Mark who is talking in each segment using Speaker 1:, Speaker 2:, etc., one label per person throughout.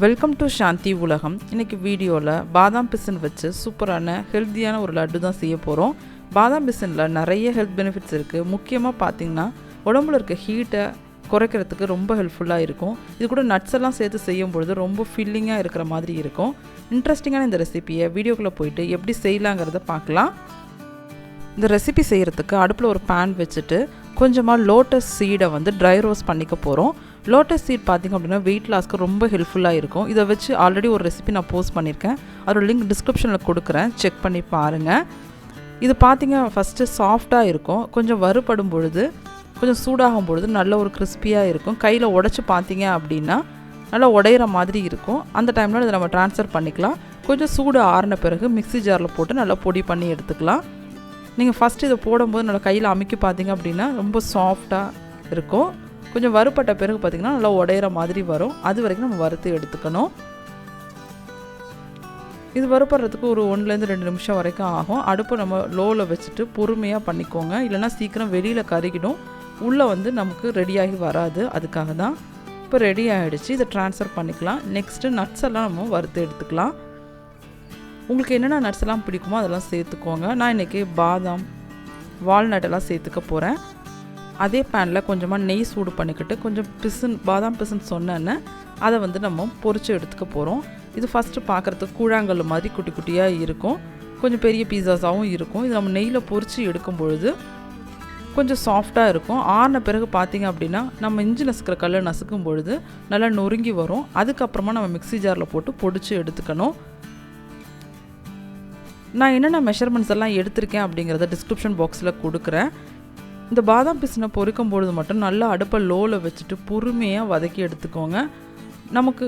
Speaker 1: Welcome to சாந்தி உலகம். இன்றைக்கி வீடியோவில் பாதாம் பிசின் வச்சு சூப்பரான ஹெல்த்தியான ஒரு லட்டு தான் செய்ய போகிறோம். பாதாம் பிசினில் நிறைய ஹெல்த் பெனிஃபிட்ஸ் இருக்குது. முக்கியமாக பார்த்திங்கன்னா உடம்புல இருக்க ஹீட்டை குறைக்கிறதுக்கு ரொம்ப ஹெல்ப்ஃபுல்லாக இருக்கும். இது கூட நட்ஸ் எல்லாம் சேர்த்து செய்யும்பொழுது ரொம்ப ஃபில்லிங்காக இருக்கிற மாதிரி இருக்கும். இன்ட்ரெஸ்டிங்கான இந்த ரெசிபியை வீடியோக்குள்ளே போயிட்டு எப்படி செய்யலாங்கிறத பார்க்கலாம். இந்த ரெசிபி செய்கிறதுக்கு அடுப்பில் ஒரு பேன் வச்சுட்டு கொஞ்சமாக லோட்டஸ் சீடை ட்ரை ரோஸ்ட் பண்ணிக்க போகிறோம். லோட்டஸ் சீட் பார்த்திங்க அப்படின்னா வெயிட் லாஸ்க்கு ரொம்ப ஹெல்ப்ஃபுல்லாக இருக்கும். இதை வச்சு ஆல்ரெடி ஒரு ரெசிபி நான் போஸ்ட் பண்ணியிருக்கேன். அதோட லிங்க் டிஸ்கிரிப்ஷனில் கொடுக்குறேன், செக் பண்ணி பாருங்கள். இது பார்த்திங்க ஃபஸ்ட்டு சாஃப்டாக இருக்கும். கொஞ்சம் வறுபடும் பொழுது கொஞ்சம் சூடாகும் பொழுது நல்ல ஒரு கிறிஸ்பியாக இருக்கும். கையில் உடச்சி பார்த்திங்க அப்படின்னா நல்லா உடையிற மாதிரி இருக்கும். அந்த டைமில் இதை நம்ம ட்ரான்ஸ்ஃபர் பண்ணிக்கலாம். கொஞ்சம் சூடு ஆறின பிறகு மிக்ஸி ஜாரில் போட்டு நல்லா பொடி பண்ணி எடுத்துக்கலாம். நீங்கள் ஃபஸ்ட்டு இதை போடும்போது நல்லா கையில் அமுக்கி பார்த்திங்க அப்படின்னா ரொம்ப சாஃப்டாக இருக்கும். கொஞ்சம் வறுப்பட்ட பிறகு பார்த்திங்கன்னா நல்லா உடையிற மாதிரி வரும். அது வரைக்கும் நம்ம வறுத்து எடுத்துக்கணும். இது வறுப்படுறதுக்கு ஒரு 1-2 நிமிஷம் வரைக்கும் ஆகும். அடுப்பு நம்ம லோவில் வச்சுட்டு பொறுமையாக பண்ணிக்கோங்க. இல்லைனா சீக்கிரம் வெளியில் கருகிடும், உள்ளே நமக்கு ரெடியாகி வராது. அதுக்காக தான். இப்போ ரெடி ஆகிடுச்சு. இதை ட்ரான்ஸ்ஃபர் பண்ணிக்கலாம். நெக்ஸ்ட்டு நட்ஸ் எல்லாம் நம்ம வறுத்து எடுத்துக்கலாம். உங்களுக்கு என்னென்ன நட்ஸ் எல்லாம் பிடிக்குமோ அதெல்லாம் சேர்த்துக்கோங்க. நான் இன்றைக்கி பாதாம், வால்நட் எல்லாம் சேர்த்துக்க போகிறேன். அதே பேனில் கொஞ்சமாக நெய் சூடு பண்ணிக்கிட்டு கொஞ்சம் பாதாம் பிசின் சொன்னேன்னு அதை நம்ம பொரித்து எடுத்துக்க போகிறோம். இது ஃபஸ்ட்டு பார்க்குறதுக்கு கூழாங்கல் மாதிரி குட்டி குட்டியாக இருக்கும். கொஞ்சம் பெரிய பீஸாஸாகவும் இருக்கும். இது நம்ம நெய்யில் பொரித்து எடுக்கும் பொழுது கொஞ்சம் சாஃப்டாக இருக்கும். ஆறின பிறகு பார்த்திங்க அப்படின்னா நம்ம இஞ்சி நசுக்கிற கல்லை நசுக்கும் பொழுது நல்லா நொறுங்கி வரும். அதுக்கப்புறமா நம்ம மிக்ஸி ஜாரில் போட்டு பொடிச்சு எடுத்துக்கணும். நான் என்னென்ன மெஷர்மெண்ட்ஸ் எல்லாம் எடுத்திருக்கேன் அப்படிங்கிறத டிஸ்கிரிப்ஷன் பாக்ஸில் கொடுக்குறேன். இந்த பாதாம் பிசினை பொரிக்கும் பொழுது மட்டும் நல்லா அடுப்பை லோவில் வச்சுட்டு பொறுமையாக வதக்கி எடுத்துக்கோங்க. நமக்கு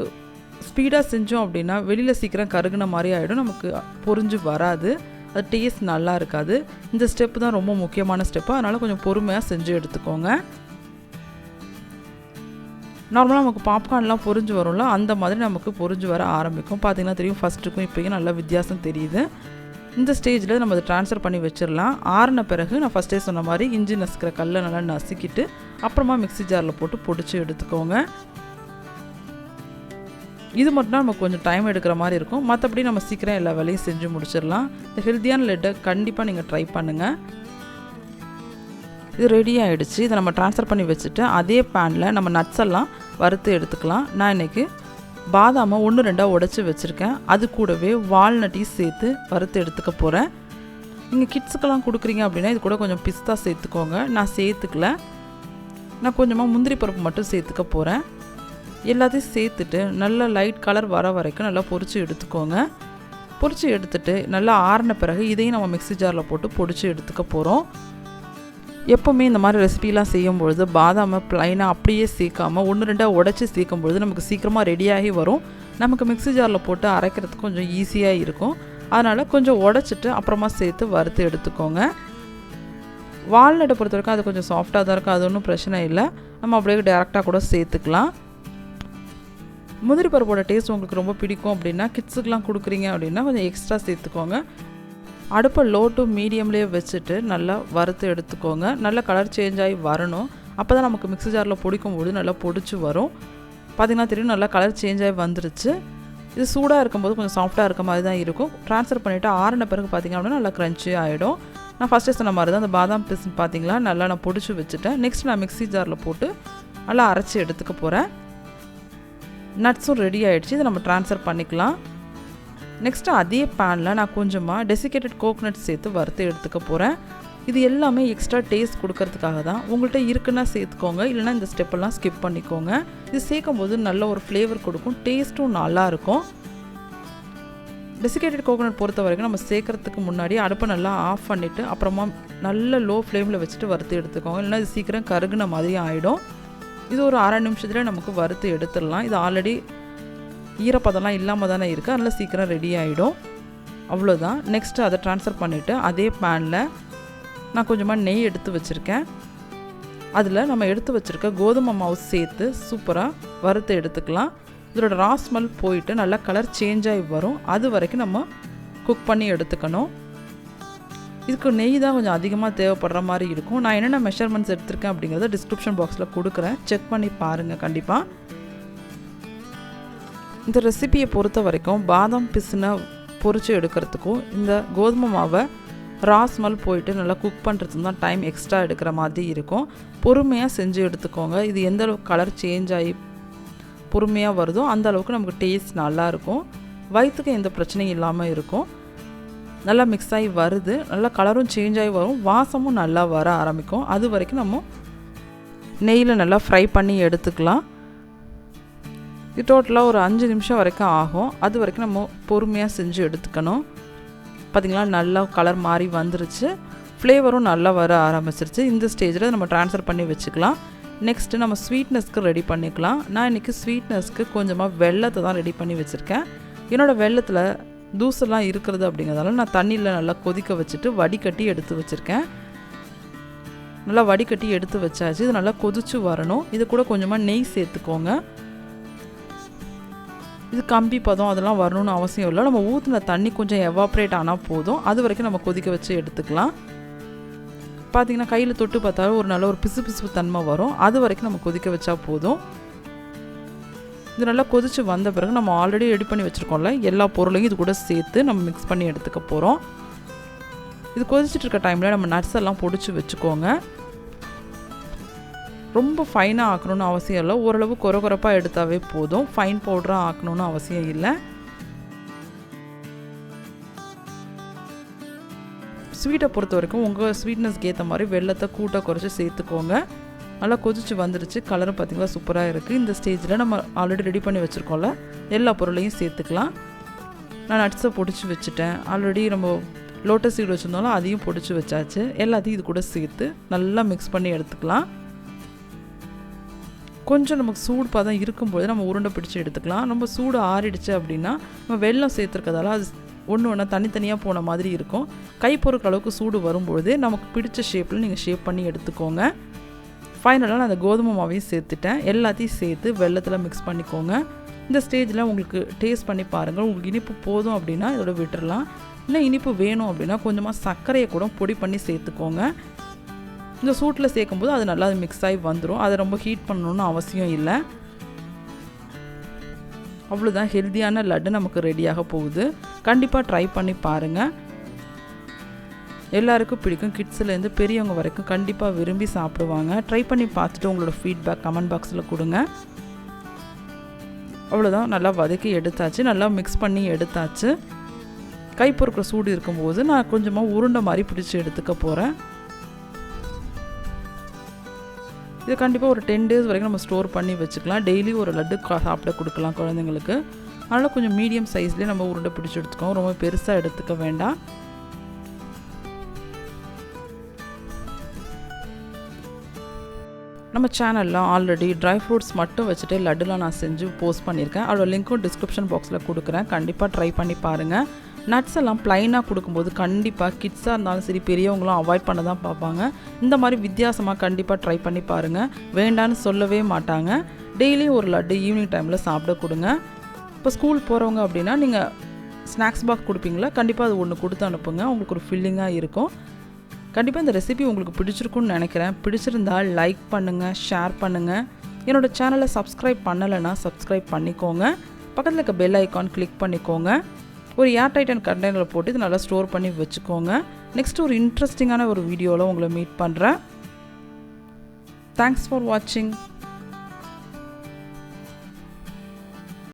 Speaker 1: ஸ்பீடாக செஞ்சோம் அப்படின்னா வெளியில் சீக்கிரம் கருகுன மாதிரி ஆகிடும், நமக்கு பொரிஞ்சு வராது, அது டேஸ்ட் நல்லா இருக்காது. இந்த ஸ்டெப்பு தான் ரொம்ப முக்கியமான ஸ்டெப்பு. அதனால் கொஞ்சம் பொறுமையாக செஞ்சு எடுத்துக்கோங்க. நார்மலாக நமக்கு பாப்கார்ன்லாம் பொரிஞ்சு வரும்ல, அந்த மாதிரி நமக்கு பொரிஞ்சு வர ஆரம்பிக்கும். பார்த்திங்கன்னா தெரியும், ஃபஸ்ட்டுக்கும் இப்போயும் நல்லா வித்தியாசம் தெரியுது. இந்த ஸ்டேஜில் நம்ம அதை ட்ரான்ஸ்ஃபர் பண்ணி வச்சிடலாம். ஆறின பிறகு நான் ஃபஸ்ட்டே சொன்ன மாதிரி இஞ்சி நசுக்கிற கல்லை நல்லா நசுக்கிட்டு அப்புறமா மிக்ஸி ஜாரில் போட்டு பொடிச்சு எடுத்துக்கோங்க. இது மட்டும் நமக்கு கொஞ்சம் டைம் எடுக்கிற மாதிரி இருக்கும். மற்றபடி நம்ம சீக்கிரம் எல்லா வேலையும் செஞ்சு முடிச்சிடலாம். இந்த ஹெல்த்தியான லட்டை கண்டிப்பாக நீங்கள் ட்ரை பண்ணுங்கள். இது ரெடி ஆகிடுச்சு. இதை நம்ம ட்ரான்ஸ்ஃபர் பண்ணி வச்சுட்டு அதே பேனில் நம்ம நட்ஸ் எல்லாம் வறுத்து எடுத்துக்கலாம். நான் இன்றைக்கி பாதாமை 1-2 உடச்சி வச்சுருக்கேன். அது கூடவே வால்நட்டையும் சேர்த்து வறுத்து எடுத்துக்க போகிறேன். நீங்கள் கிட்ஸுக்கெல்லாம் கொடுக்குறீங்க அப்படின்னா இது கூட கொஞ்சம் பிஸ்தா சேர்த்துக்கோங்க. நான் சேர்த்துக்கல. நான் கொஞ்சமாக முந்திரி பருப்பு மட்டும் சேர்த்துக்க போகிறேன். எல்லாத்தையும் சேர்த்துட்டு நல்லா லைட் கலர் வர வரைக்கும் நல்லா பொரித்து எடுத்துக்கோங்க. பொரித்து எடுத்துகிட்டு நல்லா ஆறின பிறகு இதையும் நம்ம மிக்ஸி ஜாரில் போட்டு பொடிச்சு எடுத்துக்க போகிறோம். எப்போவுமே இந்த மாதிரி ரெசிபிலாம் செய்யும்பொழுது பாதாமை ப்ளைனாக அப்படியே சேர்க்காமல் 1-2 உடச்சி சேர்க்கும்பொழுது நமக்கு சீக்கிரமாக ரெடியாகி வரும். நமக்கு மிக்ஸி ஜாரில் போட்டு அரைக்கிறதுக்கு கொஞ்சம் ஈஸியாக இருக்கும். அதனால் கொஞ்சம் உடச்சிட்டு அப்புறமா சேர்த்து வறுத்து எடுத்துக்கோங்க. வால்நட்டை பொறுத்த வரைக்கும் அது கொஞ்சம் சாஃப்டாக தான் இருக்கும், அது ஒன்றும் பிரச்சனை இல்லை. நம்ம அப்படியே டேரெக்டாக கூட சேர்த்துக்கலாம். முந்திரி பருப்போட டேஸ்ட் உங்களுக்கு ரொம்ப பிடிக்கும் அப்படின்னா கிட்ஸுக்கெலாம் கொடுக்குறீங்க அப்படின்னா கொஞ்சம் எக்ஸ்ட்ரா சேர்த்துக்கோங்க. அடுப்பை லோ டு மீடியம்லேயே வச்சுட்டு நல்லா வறுத்து எடுத்துக்கோங்க. நல்லா கலர் சேஞ்ச் ஆகி வரணும். அப்போ தான் நமக்கு மிக்ஸி ஜாரில் பொடிக்கும்போது நல்லா பொடிச்சு வரும். பார்த்திங்கன்னா தெரியும், நல்லா கலர் சேஞ்ச் ஆகி வந்துருச்சு. இது சூடாக இருக்கும்போது கொஞ்சம் சாஃப்டாக இருக்க மாதிரி தான் இருக்கும். ட்ரான்ஸ்ஃபர் பண்ணிவிட்டு ஆறின பிறகு பார்த்திங்க அப்படின்னா நல்லா க்ரன்ச்சி ஆகிடும். நான் ஃபஸ்ட்டே சொன்ன மாதிரி தான் அந்த பாதாம் பிசின் பார்த்திங்களா நல்லா நான் பொடிச்சு வச்சுட்டேன். நெக்ஸ்ட் நான் மிக்ஸி ஜாரில் போட்டு நல்லா அரைச்சி எடுத்துக்க போகிறேன். நட்ஸும் ரெடி ஆகிடுச்சு. இதை நம்ம ட்ரான்ஸ்ஃபர் பண்ணிக்கலாம். நெக்ஸ்ட்டு அதே பேனில் நான் கொஞ்சமாக டெசிகேட்டட் கோகோனட் சேர்த்து வறுத்து எடுத்துக்க போகிறேன். இது எல்லாமே எக்ஸ்ட்ரா டேஸ்ட் கொடுக்கறதுக்காக தான். உங்கள்கிட்ட இருக்குன்னா சேர்த்துக்கோங்க, இல்லைனா இந்த ஸ்டெப்பெல்லாம் ஸ்கிப் பண்ணிக்கோங்க. இது சேர்க்கும் போது நல்ல ஒரு ஃப்ளேவர் கொடுக்கும், டேஸ்ட்டும் நல்லாயிருக்கும். டெசிகேட்டட் கோகோனட் பொறுத்த வரைக்கும் நம்ம சேர்க்குறதுக்கு முன்னாடி அடுப்பை நல்லா ஆஃப் பண்ணிவிட்டு அப்புறமா நல்ல லோ ஃப்ளேமில் வச்சுட்டு வறுத்து எடுத்துக்கோங்க. இல்லைனா இது சீக்கிரம் கருகுன மாதிரி ஆகிடும். இது ஒரு 1/2 நிமிஷத்தில் நமக்கு வறுத்து எடுத்துடலாம். இது ஆல்ரெடி ஈரப்பதம்லாம் இல்லாமல் தானே இருக்குது, அதனால் சீக்கிரம் ரெடி ஆகிடும். அவ்வளோதான். நெக்ஸ்ட்டு அதை ட்ரான்ஸ்ஃபர் பண்ணிவிட்டு அதே பேனில் நான் கொஞ்சமாக நெய் எடுத்து வச்சுருக்கேன். அதில் நம்ம எடுத்து வச்சுருக்க கோதுமை மாவு சேர்த்து சூப்பராக வறுத்து எடுத்துக்கலாம். இதோட ரா ஸ்மெல் போயிட்டு நல்லா கலர் சேஞ்ச் ஆகி வரும். அது வரைக்கும் நம்ம குக் பண்ணி எடுத்துக்கணும். இதுக்கு நெய் தான் கொஞ்சம் அதிகமாக தேவைப்படுற மாதிரி இருக்கும். நான் என்னென்ன மெஷர்மெண்ட்ஸ் எடுத்திருக்கேன் அப்படிங்கிறத டிஸ்கிரிப்ஷன் பாக்ஸில் கொடுக்குறேன், செக் பண்ணி பாருங்கள் கண்டிப்பாக. இந்த ரெசிபியை பொறுத்த வரைக்கும் பாதாம் பிசினை பொரிச்சு எடுக்கிறதுக்கும் இந்த கோதுமை மாவை ராஸ்மல் போயிட்டு நல்லா குக் பண்ணுறதுக்கு தான் டைம் எக்ஸ்ட்ரா எடுக்கிற மாதிரி இருக்கும். பொறுமையாக செஞ்சு எடுத்துக்கோங்க. இது எந்த அளவுக்கு கலர் சேஞ்ச் ஆகி பொறுமையாக வருதோ அந்த அளவுக்கு நமக்கு டேஸ்ட் நல்லாயிருக்கும். வயிற்றுக்கு எந்த பிரச்சனையும் இல்லாமல் இருக்கும். நல்லா மிக்ஸ் ஆகி வருது, நல்லா கலரும் சேஞ்ச் ஆகி வரும், வாசமும் நல்லா வர ஆரம்பிக்கும். அது வரைக்கும் நம்ம நெய்யில் நல்லா ஃப்ரை பண்ணி எடுத்துக்கலாம். இது டோட்டலாக ஒரு 5 நிமிஷம் வரைக்கும் ஆகும். அது வரைக்கும் நம்ம பொறுமையாக செஞ்சு எடுத்துக்கணும். பார்த்திங்களா, நல்லா கலர் மாறி வந்துருச்சு, ஃப்ளேவரும் நல்லா வர ஆரம்பிச்சிருச்சு. இந்த ஸ்டேஜில் நம்ம ட்ரான்ஸ்ஃபர் பண்ணி வச்சுக்கலாம். நெக்ஸ்ட்டு நம்ம ஸ்வீட்னஸ்க்கு ரெடி பண்ணிக்கலாம். நான் இன்றைக்கி ஸ்வீட்னஸ்க்கு கொஞ்சமாக வெல்லத்தை தான் ரெடி பண்ணி வச்சுருக்கேன். என்னோடய வெல்லத்தில் தூசெல்லாம் இருக்கிறது அப்படிங்கிறதால நான் தண்ணியில் நல்லா கொதிக்க வச்சுட்டு வடிகட்டி எடுத்து வச்சுருக்கேன். நல்லா வடிகட்டி எடுத்து வச்சாச்சு. இது நல்லா கொதிச்சு வரணும். இது கூட கொஞ்சமாக நெய் சேர்த்துக்கோங்க. இது கம்பி பதம் அதெல்லாம் வரணும்னு அவசியம் இல்லை. நம்ம ஊற்றின தண்ணி கொஞ்சம் எவாப்ரேட் ஆனால் போதும். அது வரைக்கும் நம்ம கொதிக்க வச்சு எடுத்துக்கலாம். பார்த்திங்கன்னா கையில் தொட்டு பார்த்தாலும் ஒரு நல்ல ஒரு பிசு பிசுப்பு தன்மை வரும். அது வரைக்கும் நம்ம கொதிக்க வச்சா போதும். இது நல்லா கொதித்து வந்த பிறகு நம்ம ஆல்ரெடி ரெடி பண்ணி வச்சுருக்கோம்ல எல்லா பொருளையும் இது கூட சேர்த்து நம்ம மிக்ஸ் பண்ணி எடுத்துக்க போகிறோம். இது கொதிச்சுட்டு இருக்க டைமில் நம்ம நட்ஸ் எல்லாம் பொடிச்சு வச்சுக்கோங்க. ரொம்ப ஃபைனாக ஆக்கணும்னு அவசியம் இல்லை. ஓரளவு கொரகொரப்பாக எடுத்தாவே போதும். ஃபைன் பவுடராக ஆக்கணும்னு அவசியம் இல்லை. ஸ்வீட்டை பொறுத்த வரைக்கும் உங்கள் ஸ்வீட்னஸ்க்கு ஏற்ற மாதிரி வெல்லத்தை கூட்ட குறைச்சி சேர்த்துக்கோங்க. நல்லா கொதிச்சு வந்துருச்சு. கலரும் பார்த்திங்களா சூப்பராக இருக்குது. இந்த ஸ்டேஜில் நம்ம ஆல்ரெடி ரெடி பண்ணி வச்சுருக்கோம்ல எல்லா பொருளையும் சேர்த்துக்கலாம். நான் நட்ஸை பொடிச்சு வச்சுட்டேன். ஆல்ரெடி நம்ம லோட்டஸ் சீடு வச்சுருந்தோம்ல அதையும் பொடிச்சு வச்சாச்சு. எல்லாத்தையும் இது கூட சேர்த்து நல்லா மிக்ஸ் பண்ணி எடுத்துக்கலாம். கொஞ்சம் நமக்கு சூடு பதம் இருக்கும்போது நம்ம உருண்டை பிடிச்சி எடுத்துக்கலாம். நம்ம சூடு ஆறிடுச்சு அப்படின்னா நம்ம வெல்லம் சேர்த்துருக்கதால அது ஒன்று ஒன்றா தனித்தனியாக போன மாதிரி இருக்கும். கை பொறுக்கிற அளவுக்கு சூடு வரும்பொழுது நமக்கு பிடிச்ச ஷேப்பில் நீங்கள் ஷேப் பண்ணி எடுத்துக்கோங்க. ஃபைனலாக நான் அந்த கோதுமை மாவையும் சேர்த்துட்டேன். எல்லாத்தையும் சேர்த்து வெல்லத்தில் மிக்ஸ் பண்ணிக்கோங்க. இந்த ஸ்டேஜில் உங்களுக்கு டேஸ்ட் பண்ணி பாருங்கள். உங்களுக்கு இனிப்பு போதும் அப்படின்னா இதோட விட்டுடலாம். இன்னும் இனிப்பு வேணும் அப்படின்னா கொஞ்சமாக சர்க்கரையை கூட பொடி பண்ணி சேர்த்துக்கோங்க. இந்த சூட்டில் சேர்க்கும்போது அது நல்லா மிக்ஸ் ஆகி வந்துடும். அதை ரொம்ப ஹீட் பண்ணணுன்னு அவசியம் இல்லை. அவ்வளோதான், ஹெல்த்தியான லட்டு நமக்கு ரெடியாக போகுது. கண்டிப்பாக ட்ரை பண்ணி பாருங்கள். எல்லாருக்கும் பிடிக்கும். கிட்ஸ்லேருந்து பெரியவங்க வரைக்கும் கண்டிப்பாக விரும்பி சாப்பிடுவாங்க. ட்ரை பண்ணி பார்த்துட்டு உங்களோட ஃபீட்பேக் கமெண்ட் பாக்ஸில் கொடுங்க. அவ்வளோதான், நல்லா வதக்கி எடுத்தாச்சு. நல்லா மிக்ஸ் பண்ணி எடுத்தாச்சு. கை பொறுக்கிற சூடு இருக்கும்போது நான் கொஞ்சமாக உருண்டை மாதிரி பிடிச்சி எடுத்துக்க போகிறேன். இது கண்டிப்பாக ஒரு 10 days வரைக்கும் நம்ம ஸ்டோர் பண்ணி வச்சுக்கலாம். டெய்லி ஒரு லட்டு சாப்பிட கொடுக்கலாம் குழந்தைங்களுக்கு. அதனால் கொஞ்சம் மீடியம் சைஸ்லேயே நம்ம உருண்டை பிடிச்சி எடுத்துக்கோம். ரொம்ப பெருசாக எடுத்துக்க வேண்டாம். நம்ம சேனலில் ஆல்ரெடி ட்ரை ஃப்ரூட்ஸ் மட்டும் வச்சுட்டு லட்டுலாம் நான் செஞ்சு போஸ்ட் பண்ணியிருக்கேன். அதோட லிங்க்கும் டிஸ்கிரிப்ஷன் பாக்ஸில் கொடுக்குறேன். கண்டிப்பாக ட்ரை பண்ணி பாருங்கள். நட்ஸ் எல்லாம் ப்ளைனாக கொடுக்கும்போது கண்டிப்பாக கிட்ஸாக இருந்தாலும் சரி பெரியவங்களும் அவாய்ட் பண்ண தான் பார்ப்பாங்க. இந்த மாதிரி வித்தியாசமாக கண்டிப்பாக ட்ரை பண்ணி பாருங்கள். வேண்டான்னு சொல்லவே மாட்டாங்க. டெய்லியும் ஒரு லட்டு ஈவினிங் டைமில் சாப்பிட கொடுங்க. இப்போ ஸ்கூல் போகிறவங்க அப்படின்னா நீங்கள் ஸ்நாக்ஸ் பாக்ஸ் கொடுப்பீங்களா, கண்டிப்பாக அது ஒன்று கொடுத்து அனுப்புங்க. உங்களுக்கு ஒரு ஃபில்லிங்காக இருக்கும். கண்டிப்பாக இந்த ரெசிபி உங்களுக்கு பிடிச்சிருக்குன்னு நினைக்கிறேன். பிடிச்சிருந்தால் லைக் பண்ணுங்கள், ஷேர் பண்ணுங்கள். என்னோடய சேனலை சப்ஸ்கிரைப் பண்ணலைன்னா சப்ஸ்கிரைப் பண்ணிக்கோங்க. பக்கத்தில் இருக்க பெல் ஐக்கான் கிளிக் பண்ணிக்கோங்க. ஒரு ஏர்டைட் கண்டெய்னரில் போட்டு இது நல்லா ஸ்டோர் பண்ணி வச்சுக்கோங்க. நெக்ஸ்ட் ஒரு இன்ட்ரெஸ்டிங்கான ஒரு வீடியோவில் உங்களை மீட் பண்ணுறேன். தேங்க்ஸ் ஃபார் வாட்சிங்.